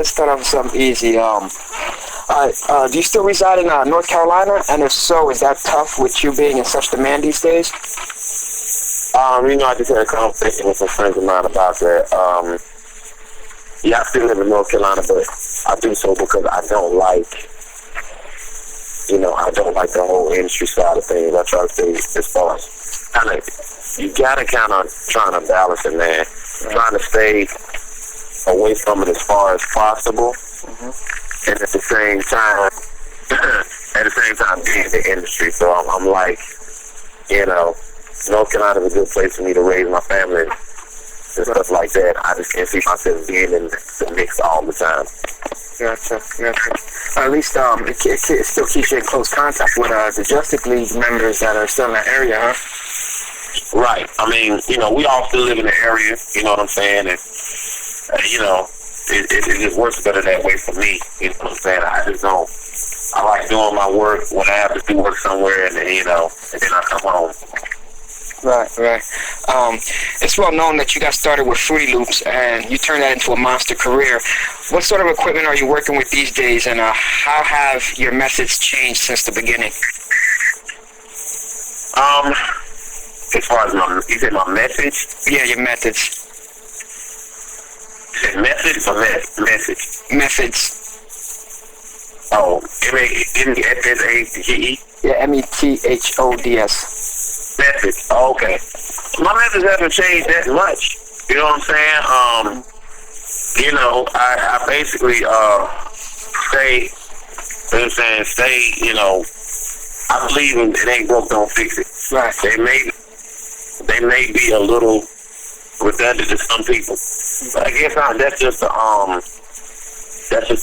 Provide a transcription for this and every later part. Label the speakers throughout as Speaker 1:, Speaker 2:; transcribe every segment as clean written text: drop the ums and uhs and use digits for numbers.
Speaker 1: Let's start off with something easy. Do you still reside in North Carolina? And if so, is that tough with you being in such demand these days?
Speaker 2: I just had a conversation with some friends of mine about that. Yeah, I still live in North Carolina, but I do so because I don't like the whole industry side of things. I try to stay as far as you gotta kind of trying to balance it, man. Trying to stay away from it as far as possible, and at the same time, being in the industry. So I'm like, North Carolina is a good place for me to raise my family and stuff like that. I just can't see myself being in the mix all the time.
Speaker 1: Gotcha. At least it still keeps you in close contact with the Justice League members that are still in that area, huh?
Speaker 2: Right. I mean, we all still live in the area, you know what I'm saying? And, it just works better that way for me, you know what I'm saying? I like doing my work when I have to do work somewhere, and then, and then I come home.
Speaker 1: Right. It's well known that you got started with Fruity Loops and you turned that into a monster career. What sort of equipment are you working with these days, and how have your methods changed since the beginning?
Speaker 2: As far as you said my message?
Speaker 1: Yeah, your methods.
Speaker 2: Methods or message?
Speaker 1: Methods.
Speaker 2: Oh, M-E-S-S-A-G-E?
Speaker 1: Yeah, methods.
Speaker 2: Methods. Oh, okay. My methods haven't changed that much. You know what I'm saying? I basically stay. You know what I'm saying? I believe in it ain't broke, don't fix it.
Speaker 1: Right.
Speaker 2: They may be a little redundant to some people, but I guess that's just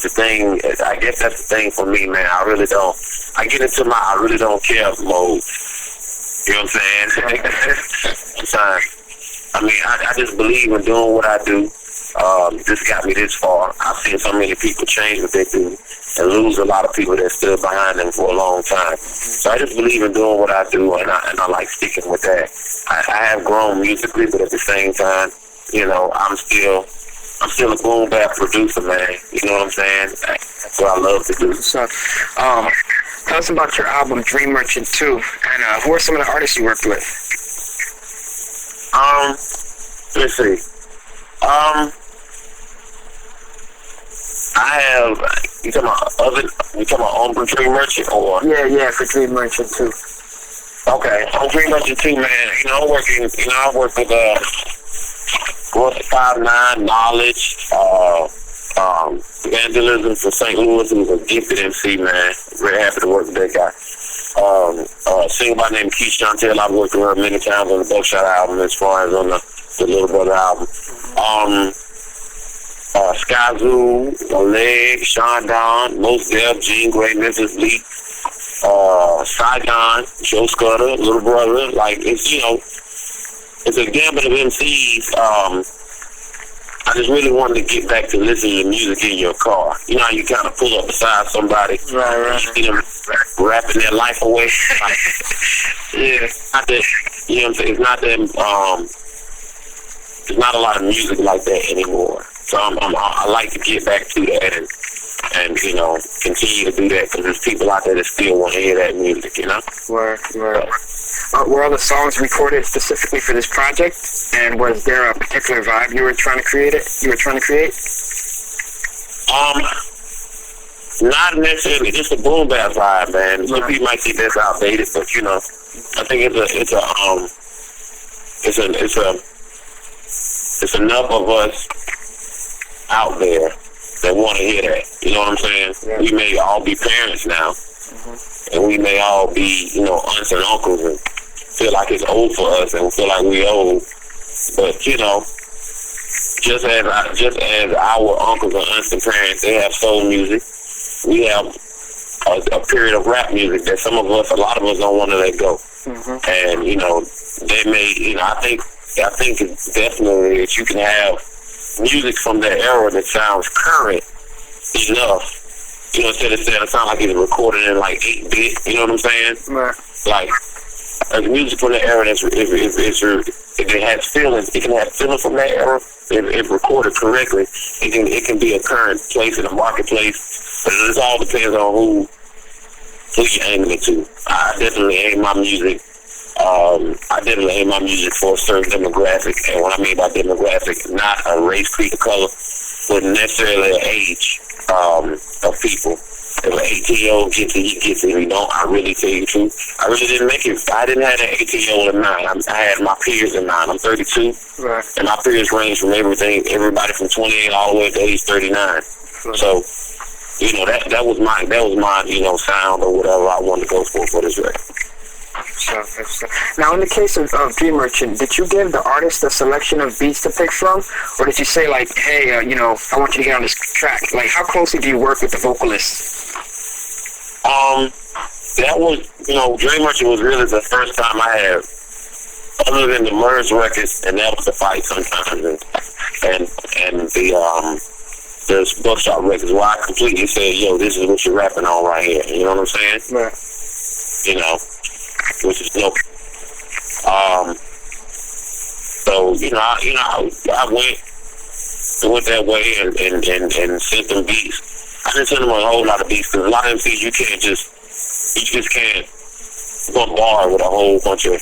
Speaker 2: the thing. I guess that's the thing for me, man. I really don't. I get into my I really don't care mode. You know what I'm saying? Sometimes. I mean, I just believe in doing what I do. This got me this far. I've seen so many people change what they do and lose a lot of people that stood behind them for a long time. So I just believe in doing what I do, and I like sticking with that. I have grown musically, but at the same time, I'm still a boom bap producer, man. You know what I'm saying? That's what I love to do.
Speaker 1: So, tell us about your album Dream Merchant 2, and who are some of the artists you worked with?
Speaker 2: Let's see. I have. You talking about on Dream Merchant or?
Speaker 1: Yeah, for Dream Merchant 2.
Speaker 2: Okay, on Dream Merchant 2, man. I work with 5'9", Knowledge, Vandalism from St. Louis, who's a gifted MC, man. Very happy to work with that guy. A singer by the name Keith Chantel, I've worked with her many times on the Buckshot album, as far as on the Little Brother album. Skyzoo, Leg, Sean Don, Most Def, Gene Gray, Memphis Bleak, Saigon, Joe Scudder, Little Brother. Like, it's a gambit of MCs. I just really wanted to get back to listening to music in your car. You know how you kind of pull up beside somebody,
Speaker 1: right.
Speaker 2: You see them rapping their life away. Like, yeah, not that, you know what I'm saying? It's not that. There's not a lot of music like that anymore. So I like to get back to that and continue to do that, because there's people out there that still want to hear that music,
Speaker 1: Word. Were all the songs recorded specifically for this project? And was there a particular vibe you were trying to create?
Speaker 2: Not necessarily, just a boom bap vibe, man. Some people might think that's outdated, but I think it's enough of us out there that want to hear that. You know what I'm saying? Yeah. We may all be parents now, and we may all be, aunts and uncles, and feel like it's old for us, and feel like we old. But just as our uncles and aunts and parents, they have soul music. We have a period of rap music that a lot of us don't want to let go. And they may, I think it's definitely that you can have music from that era that sounds current enough, instead of saying it sounds like it's recorded in like 8-bit, you know what I'm saying?
Speaker 1: Right.
Speaker 2: Like, music from the era it has feelings. It can have feelings from that era. If recorded correctly, it can be a current place in the marketplace. But it all depends on who you're aiming it to. I definitely aim my music for a certain demographic, and what I mean by demographic, not a race, creed, or color, but necessarily an age of people. If an 18-year-old gets it, he gets it. If he don't, I really tell you the truth, I really didn't make it. I didn't have an 18-year-old in mind. I had my peers in mind. I'm 32,
Speaker 1: right.
Speaker 2: And my peers range from everybody from 28 all the way to age 39. Right. So, that was my sound or whatever I wanted to go for this record.
Speaker 1: So, now, in the case of Dream Merchant, did you give the artist a selection of beats to pick from, or did you say, like, hey, I want you to get on this track? Like, how closely do you work with the vocalist?
Speaker 2: That was, Dream Merchant was really the first time I had, other than the Merge records, and that was the Fight sometimes, and the Buckshot records, where I completely said, yo, this is what you're rapping on right here. You know what I'm saying?
Speaker 1: Right.
Speaker 2: Which is dope. So I went that way and sent them beats. I didn't send them a whole lot of beats because a lot of MCs you just can't bombard with a whole bunch of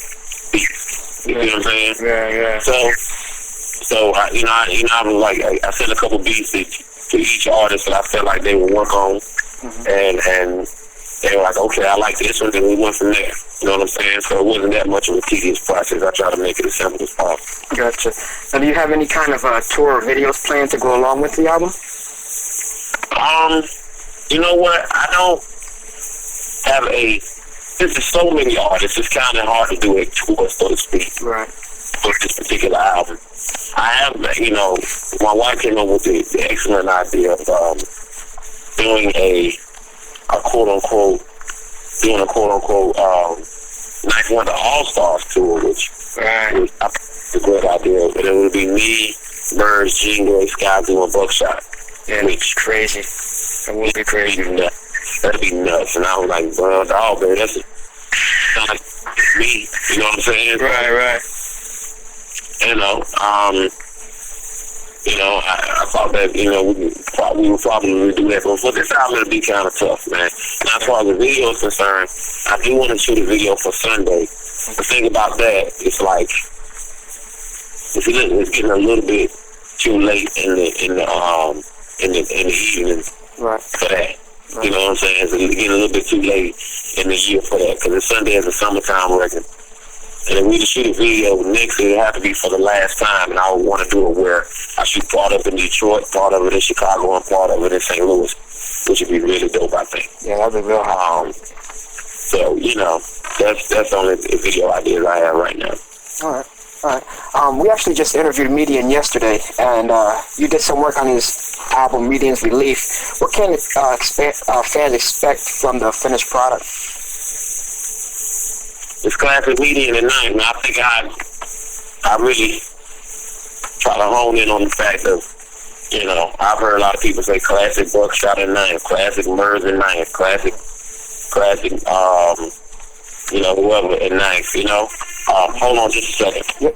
Speaker 2: beats. You know what I'm saying?
Speaker 1: Yeah.
Speaker 2: So I was like, I sent a couple beats to each artist that I felt like they would work on, and they were like, okay, I like this one, then we went from there. You know what I'm saying? So it wasn't that much of a tedious process. I try to make it as simple as possible.
Speaker 1: Gotcha. Now, do you have any kind of tour or videos planned to go along with the album?
Speaker 2: You know what? I don't have there's so many artists, it's kind of hard to do a tour, so to speak.
Speaker 1: Right.
Speaker 2: For this particular album. I have, my wife came up with the excellent idea of doing a quote-unquote Knife Wonder All-Stars tour, which was a great idea. But it would be me, Merge, Jeanius, Skyzoo, and Buckshot.
Speaker 1: Yeah, it's crazy. That would be crazy.
Speaker 2: That'd be nuts. And I was like, bro, dog, man, that's not like me. You know what I'm saying?
Speaker 1: Right.
Speaker 2: I thought that, we would probably do that. But for this album, it'll be kind of tough, man. Now, as far as the video is concerned, I do want to shoot a video for Sunday. The thing about that, it's like, it's getting a little bit too late in the evening for that. You know what I'm saying? It's getting a little bit too late in the year for that, because Sunday is a summertime record. And if we just shoot a video next, it'll have to be for the last time, and I would want to do it where I shoot part of it in Detroit, part of it in Chicago, and part of it in St. Louis, which would be really dope, I think.
Speaker 1: Yeah, that'd be real hot.
Speaker 2: So, that's the only video ideas I have right now.
Speaker 1: All right. We actually just interviewed Median yesterday, and you did some work on his album, Median's Relief. What can fans expect from the finished product?
Speaker 2: It's classic Median and Knife. I think I really try to hone in on the fact of, I've heard a lot of people say classic Buckshot and Knife, classic Merz and Knife, classic, whoever and Knife, Hold on just a second.
Speaker 1: Yep.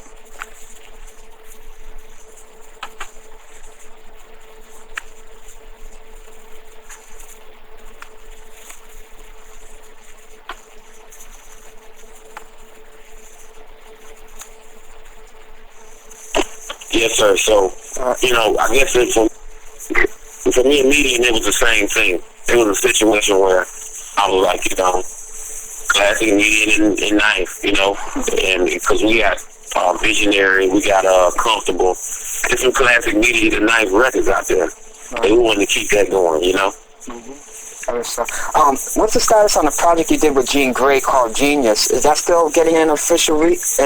Speaker 2: Yes, sir. So, I guess for me and Median, it was the same thing. It was a situation where I was like, classic Median and Knife, and because we got Visionary, we got Comfortable. There's some classic Median and Knife records out there. And we wanted to keep that going,
Speaker 1: What's the status on the project you did with Jean Grey called Jeanius? Is that still getting an official release?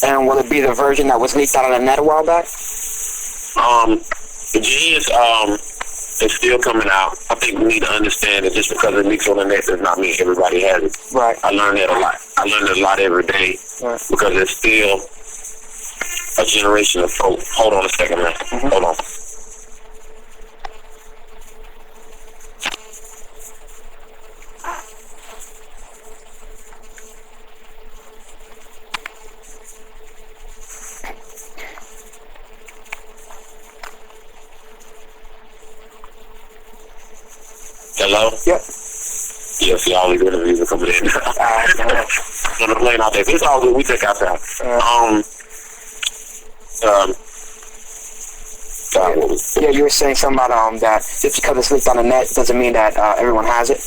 Speaker 1: And will it be the version that was leaked out on the net a while back?
Speaker 2: The Jeanius is still coming out. I think we need to understand that just because it leaks on the net does not mean everybody has it.
Speaker 1: Right.
Speaker 2: I learned that a lot. I learned it a lot every day because there's still a generation of folk. Hold on a second, man. Hold on. Hello?
Speaker 1: Yep.
Speaker 2: Yeah, see, all these interviews are coming in. On the plane out there. It's all good. We take our time.
Speaker 1: Yeah, you were saying something about that just because it's leaked on the net doesn't mean that everyone has it.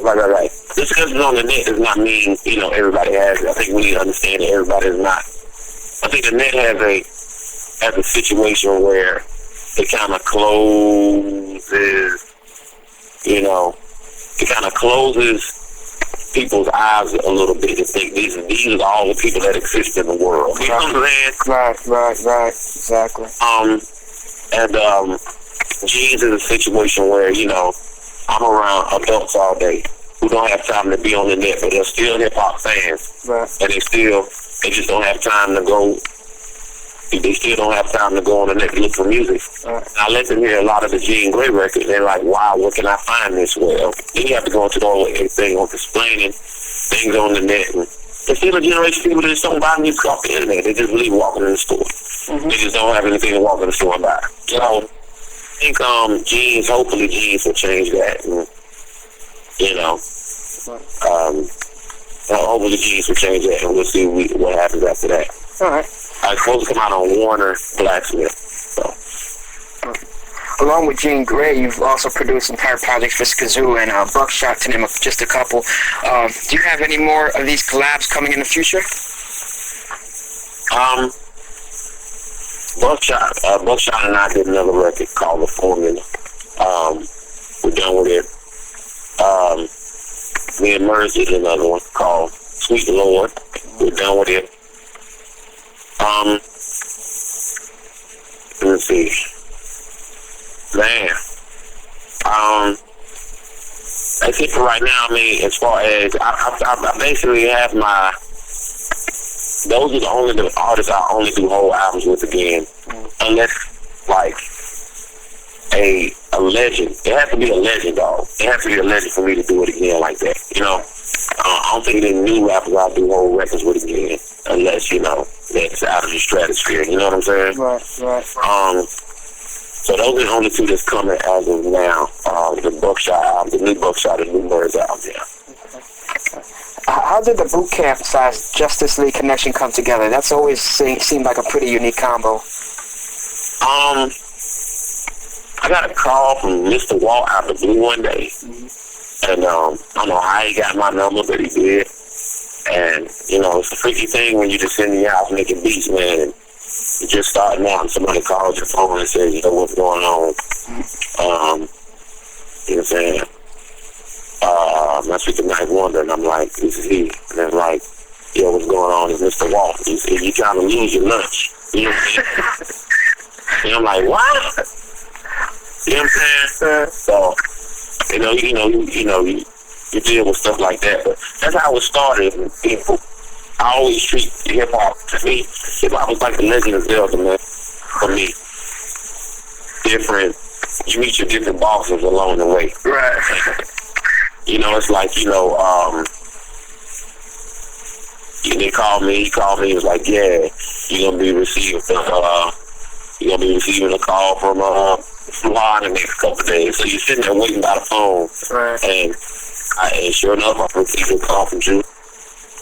Speaker 2: Right. Just because it's on the net does not mean, everybody has it. I think we need to understand that everybody is not. I think the net has a situation where it kind of closes, it kind of closes people's eyes a little bit to think these are all the people that exist in the world. You know what I'm saying?
Speaker 1: Right. Exactly.
Speaker 2: And Jeans is a situation where, I'm around adults all day who don't have time to be on the net, but they're still hip-hop fans.
Speaker 1: Right.
Speaker 2: And they just don't have time to go. They still don't have time to go on the net and look for music.
Speaker 1: Right.
Speaker 2: I let them hear a lot of the Gene Gray records. They're like, wow, where can I find this? Well, then you have to go into the whole thing of explaining things on the net. And there's still a generation of people that just don't buy music off the internet. They just leave walking in the store.
Speaker 1: Mm-hmm.
Speaker 2: They just don't have anything to walk in the store and buy. So I think hopefully Jeans will change that. And, hopefully Jeans will change that, and we'll see what happens after that.
Speaker 1: All right.
Speaker 2: It's supposed to come out on Warner Blacksmith. So.
Speaker 1: Along with Jean Grey, you've also produced entire projects for Skazoo and Buckshot, to name just a couple. Do you have any more of these collabs coming in the future?
Speaker 2: Buckshot and I did another record called The Formula. We're done with it. Me and Merz did another one called Sweet Lord. We're done with it. Let's see. Man. That's it for right now. I mean, as far as I basically have those are the only artists I only do whole albums with again. Unless like a legend. It has to be a legend, dog. It has to be a legend for me to do it again like that. I don't think any new rappers I'll do whole records with again, unless, that's out of the stratosphere. You know what I'm saying?
Speaker 1: Right.
Speaker 2: So those are the only two that's coming as of now. The Buckshot album, the new Buckshot, the new Merz album, yeah.
Speaker 1: How did the boot camp / Justice League connection come together? That's always seemed like a pretty unique combo.
Speaker 2: I got a call from Mr. Walt out of the blue one day. And I don't know how he got my number, but he did. And, it's a freaky thing when you just in the house making beats, man. And you're just starting out and somebody calls your phone and says, what's going on? You know what I'm saying? I speak to Night Wonder, and I'm like, this is he. And they're like, what's going on? It's Mr. Walt. You trying to lose your lunch. You know what I'm saying? And I'm like, what? You know what I'm saying? So, you deal with stuff like that. But that's how it started. I always treat hip-hop, to me, hip-hop was like the Legend of Zelda, man, for me. You meet your different bosses along the way.
Speaker 1: Right.
Speaker 2: It's like, he called me, he was like, yeah, you're going to be receiving a call from Fly in the next couple of days. So you're sitting there waiting by the phone.
Speaker 1: Right.
Speaker 2: And sure enough, I received a call from Drew.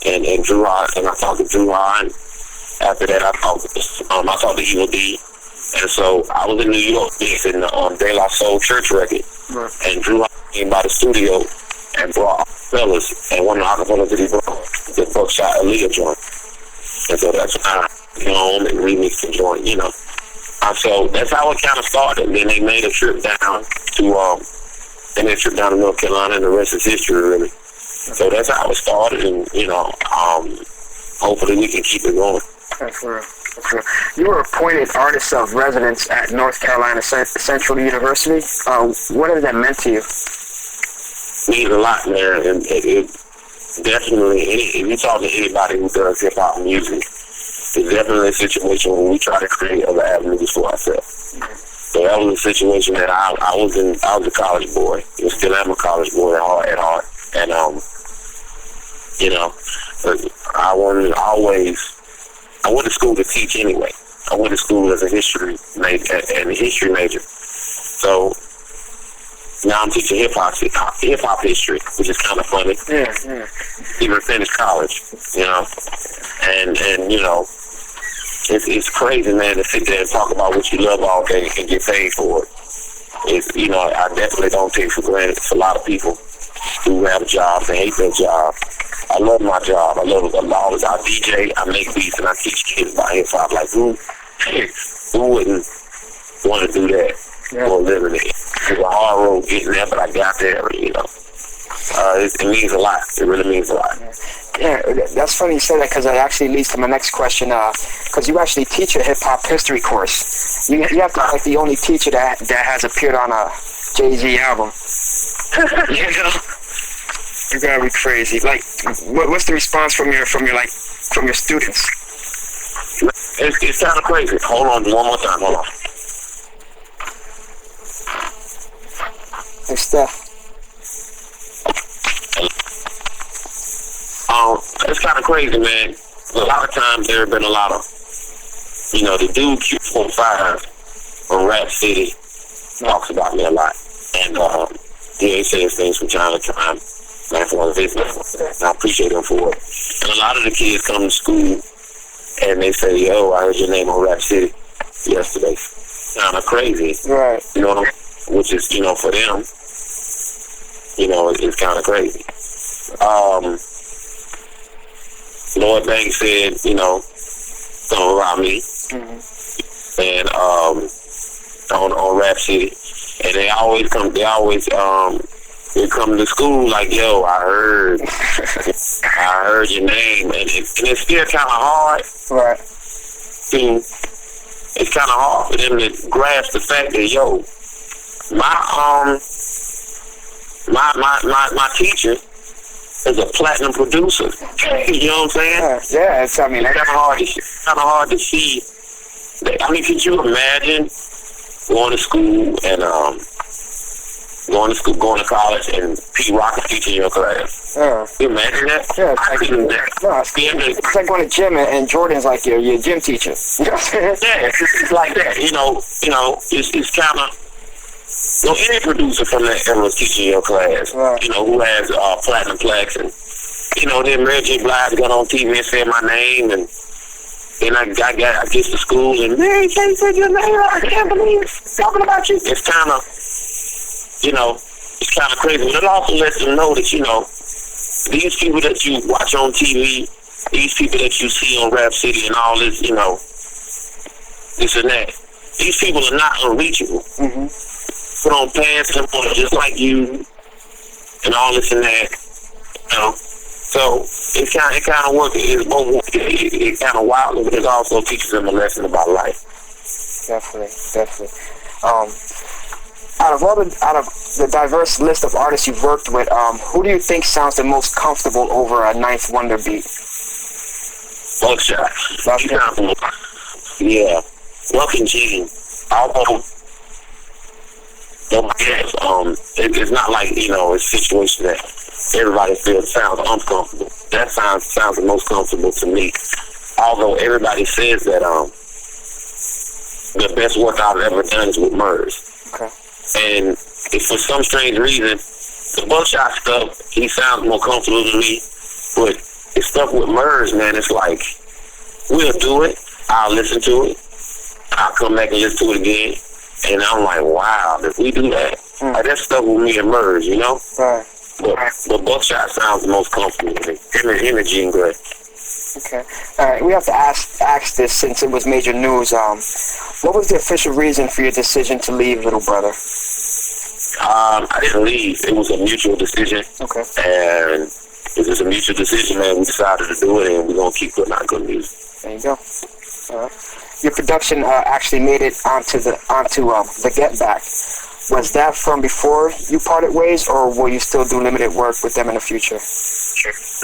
Speaker 2: And Drew Rod, and I talked to Drew Rod. After that, I talked to Evil D. And so I was in New York mixing the De La Soul Church record.
Speaker 1: Right.
Speaker 2: And Drew came by the studio and brought fellas. And one of the acapellas that he brought, the Buckshot Aaliyah joint. And so that's when I and remixed the joint, So that's how it kind of started. And then they made a trip down to North Carolina, and the rest is history, really. So that's how it started, and hopefully we can keep it going.
Speaker 1: That's real. You were appointed Artist of Residence at North Carolina Central University. What has that meant to you?
Speaker 2: It means a lot, man, and it definitely. If you talk to anybody who does hip hop music, it's definitely a situation where we try to create other avenues for ourselves. So that was a situation that I was a college boy. I still am a college boy at heart. And, I went to school to teach anyway. I went to school as a history major. So Now I'm teaching hip hop history, which is kind of funny.
Speaker 1: Yeah, yeah.
Speaker 2: Even finished college, you know, and you know, it's crazy, man, to sit there and talk about what you love all day and get paid for it. It's, you know, I definitely don't take for granted. It's a lot of people who have jobs and hate their job. I love my job. I love it a lot. I DJ, I make beats, and I teach kids about hip hop. Like, who wouldn't want to do that for a living? It was a hard road getting there, but I got there, you know. It means a lot. It really means a lot.
Speaker 1: Yeah, that's funny you say that, because that actually leads to my next question. Because you actually teach a hip-hop history course. You have to be like the only teacher that has appeared on a Jay-Z album. You know? You gotta be crazy. Like, what's the response from your students?
Speaker 2: It's kind of crazy. Hold on, one more time. Hold on.
Speaker 1: Hey, Steph.
Speaker 2: It's kind of crazy, man. A lot of times there have been a lot of, you know, the dude Q45 on Rap City talks about me a lot. And he says things from time to time. Man, for his business. And I appreciate him for it. And a lot of the kids come to school and they say, yo, I heard your name on Rap City yesterday. Kind of crazy.
Speaker 1: Right.
Speaker 2: You know what I'm saying? Which is, you know, for them, you know, it's kind of crazy. Lloyd Banks said, you know, something about me. Mm-hmm. And on Rap City. And they come to school like, yo, I heard your name, and it's still kind of hard.
Speaker 1: Right.
Speaker 2: It's kind of hard for them to grasp the fact that, yo, my teacher is a platinum producer. You know what I'm saying?
Speaker 1: Yeah. It's, I mean,
Speaker 2: it's kind of hard to see. I mean, could you imagine going to school and going to college, and P. Rock is teaching your class?
Speaker 1: Yeah.
Speaker 2: You imagine that?
Speaker 1: Yeah.
Speaker 2: I couldn't do that.
Speaker 1: No, it's like going to gym and Jordan's like your gym teacher. You know what I'm saying?
Speaker 2: Yeah, it's like that. You know, it's kind of. So any producer from that era was teaching your class, right. You know, who has platinum plaques, and you know, then Mary J. Blige got on TV and said my name, and then I get to school and Mary J. said your name. I can't believe it's talking about you. It's kind of, you know, it's kind of crazy, but it also lets them know that, you know, these people that you watch on TV, these people that you see on Rap City and all this, you know, this and that, these people are not unreachable. Mm-hmm. Put on pants and on just like you, and all this and that, you know. So it kind of works. It's both. It kind of wild, but it also teaches them a lesson about life.
Speaker 1: Definitely. Out of the diverse list of artists you've worked with, who do you think sounds the most comfortable over a Ninth Wonder beat?
Speaker 2: Buckshot. Yeah. Buck and Gene. Although, it's not like, you know, it's a situation that everybody sounds uncomfortable. That sounds the most comfortable to me. Although everybody says that the best work I've ever done is with Murs.
Speaker 1: Okay.
Speaker 2: And if for some strange reason, the Buckshot stuff, he sounds more comfortable to me. But the stuff with Murs, man, it's like, we'll do it. I'll listen to it. I'll come back and listen to it again. And I'm like, wow, if we do that, like, that stuff with me and Murs, you know?
Speaker 1: Right.
Speaker 2: But Buckshot sounds the most comfortable to me. Him and Gene Gray.
Speaker 1: Okay. All right. We have to ask this since it was major news. What was the official reason for your decision to leave Little Brother?
Speaker 2: I didn't leave. It was a mutual decision.
Speaker 1: Okay.
Speaker 2: And it was a mutual decision, man. We decided to do it, and we're going to keep putting out good music.
Speaker 1: There you go. All right. Your production actually made it onto the Get Back. Was that from before you parted ways, or will you still do limited work with them in the future?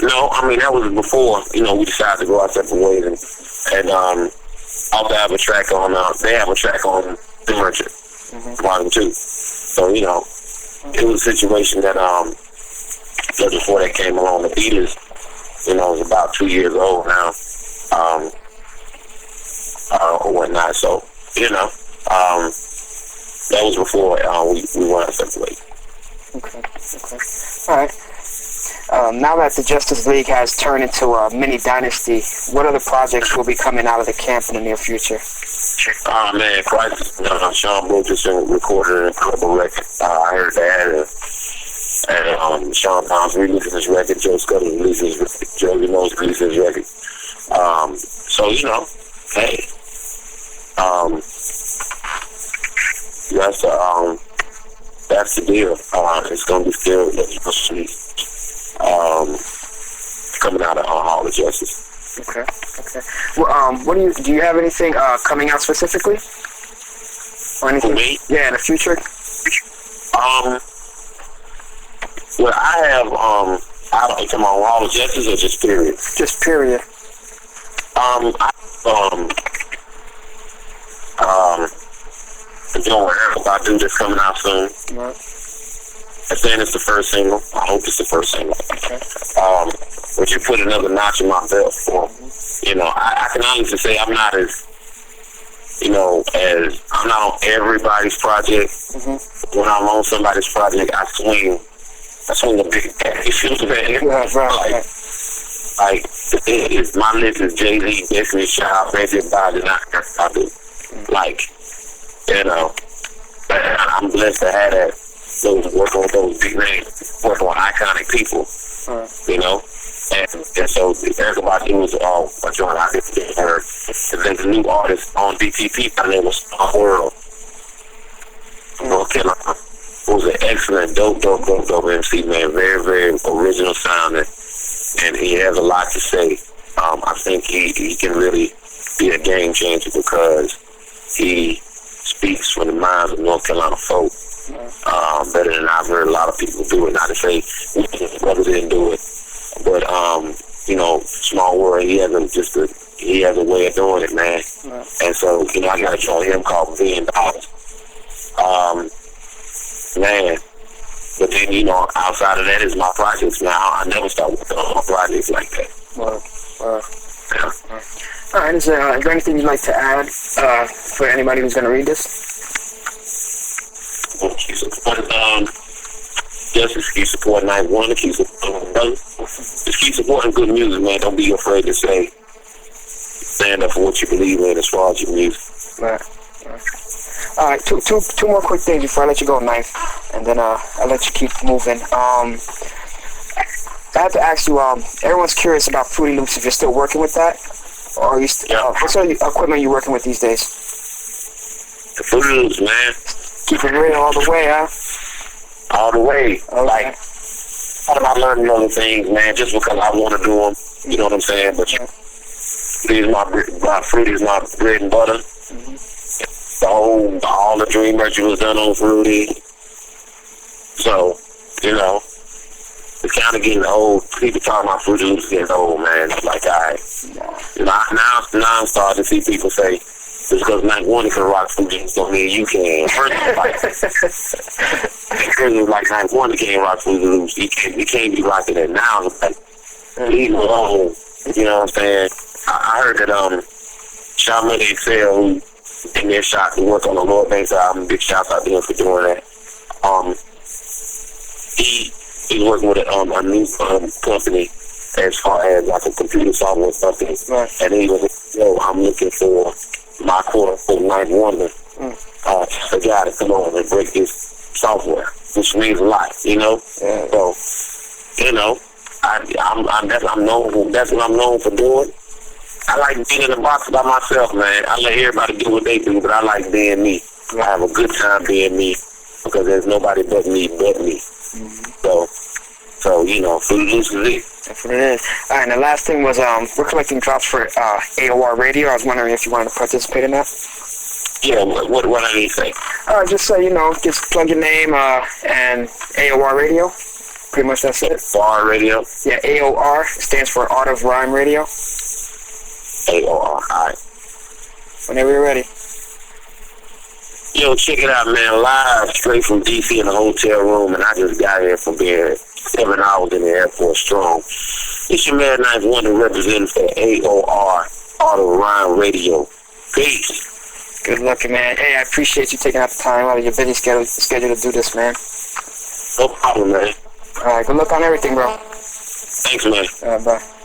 Speaker 2: No, I mean, that was before, you know, we decided to go our separate ways, and also have a track on, they have a track on The Merchant, Volume 2. So, you know, it was a situation that, just before that came along, the Beaters, you know, was about 2 years old now, or whatnot, so, you know, that was before we went our separate ways.
Speaker 1: Okay. All right. Now that the Justice League has turned into a mini dynasty, what other projects will be coming out of the camp in the near future?
Speaker 2: Oh man, Christ, Sean Bull just recorded an incredible record. I heard that, and Sean Pounds releasing his record, Joe Scudder releasing his record, Joe Remote releasing his record. So hey, that's the deal. It's gonna be still coming out of Hall of Justice.
Speaker 1: Okay. Well, do you have anything coming out specifically? Or anything?
Speaker 2: For me?
Speaker 1: Yeah, in the future.
Speaker 2: Well, I have I don't come on Hall of Justice or just period.
Speaker 1: Just period.
Speaker 2: Doing whatever I do that's coming out soon.
Speaker 1: Right.
Speaker 2: I'm saying it's the first single. I hope it's the first single.
Speaker 1: Okay.
Speaker 2: But you put another notch in my belt for, I can honestly say I'm not as, I'm not on everybody's project.
Speaker 1: Mm-hmm.
Speaker 2: When I'm on somebody's project, I swing a big bat. You feel me?
Speaker 1: Right.
Speaker 2: Like, my list is Jay-Z, Jeanius, Shout, Reggie, Body, I do. Like, I'm blessed to have that. Working with those big names, working with iconic people, and so everybody was a joint I could get heard. And there's a new artist on DTP by the name of Star World, North Carolina, who's an excellent, dope MC, man, very, very original sounding, and he has a lot to say. I think he can really be a game changer because he speaks from the minds of North Carolina folk. Better than I've heard a lot of people do it. Not to say brothers didn't do it, but Small World, he has a way of doing it, man. And so I got a joint him called $1 Billion. Man, but then outside of that is my projects. Now I never start working on my projects like that. Yeah.
Speaker 1: All right. Is there anything you'd like to add for anybody who's going to read this?
Speaker 2: Keep supporting, just keep supporting Night One, keep supporting brothers. Just keep supporting good music, man. Don't be afraid to stand up for what you believe in as far as your music. Right.
Speaker 1: All right, two more quick things before I let you go, Knife, and then I'll let you keep moving. I have to ask you, everyone's curious about Fruity Loops, if you're still working with that, or are you what sort of equipment are you working with these days?
Speaker 2: The Fruity Loops, man.
Speaker 1: Keep it real all the way, huh?
Speaker 2: All the way.
Speaker 1: Okay.
Speaker 2: Like, how am I learning other things, man, just because I want to do them, you know what I'm saying? But Fruity is my bread and butter.
Speaker 1: Mm-hmm.
Speaker 2: All the Dream Merchant was done on Fruity. So, it's kind of getting old. People talking about Fruity Loops getting old, man. It's like, all right. Now I'm starting to see people say, just because Night One can rock Fruity Loops don't mean you can. First was like Night One can't rock Fruity Loops. You can't be rocking it now. It's like, leave it alone. You know what I'm saying? I heard that Shout Excel, who in their shot to work on the Lord Banks album, big shouts out to him for doing that. He's working with a new company as far as like a computer software company. Right. And he was like, I'm looking for my quote-unquote Ninth Wonder, the guy to come on and break this software, which means a lot, Yeah. So, that's what I'm known for doing. I like being in the box by myself, man. I let everybody do what they do, but I like being me. I have a good time being me because there's nobody but me. Mm-hmm. So Fruity Loops is it.
Speaker 1: That's what it is. All right, and the last thing was we're collecting drops for AOR Radio. I was wondering if you wanted to participate in that.
Speaker 2: Yeah, what I need to say?
Speaker 1: Just say, just plug your name and AOR Radio. Pretty much that's it.
Speaker 2: AOR Radio?
Speaker 1: Yeah, AOR stands for ArtOfRhyme Radio.
Speaker 2: AOR, all right.
Speaker 1: Whenever you're ready.
Speaker 2: Yo, check it out, man. Live straight from D.C. in the hotel room, and I just got here from being 7 hours in the airport strong. It's your man, Ninth Wonder, representing for AOR, ArtOfRhyme Radio. Peace.
Speaker 1: Good looking, man. Hey, I appreciate you taking out the time out of your busy schedule to do this, man.
Speaker 2: No problem, man.
Speaker 1: All right, good luck on everything, bro.
Speaker 2: Thanks, man.
Speaker 1: Bye.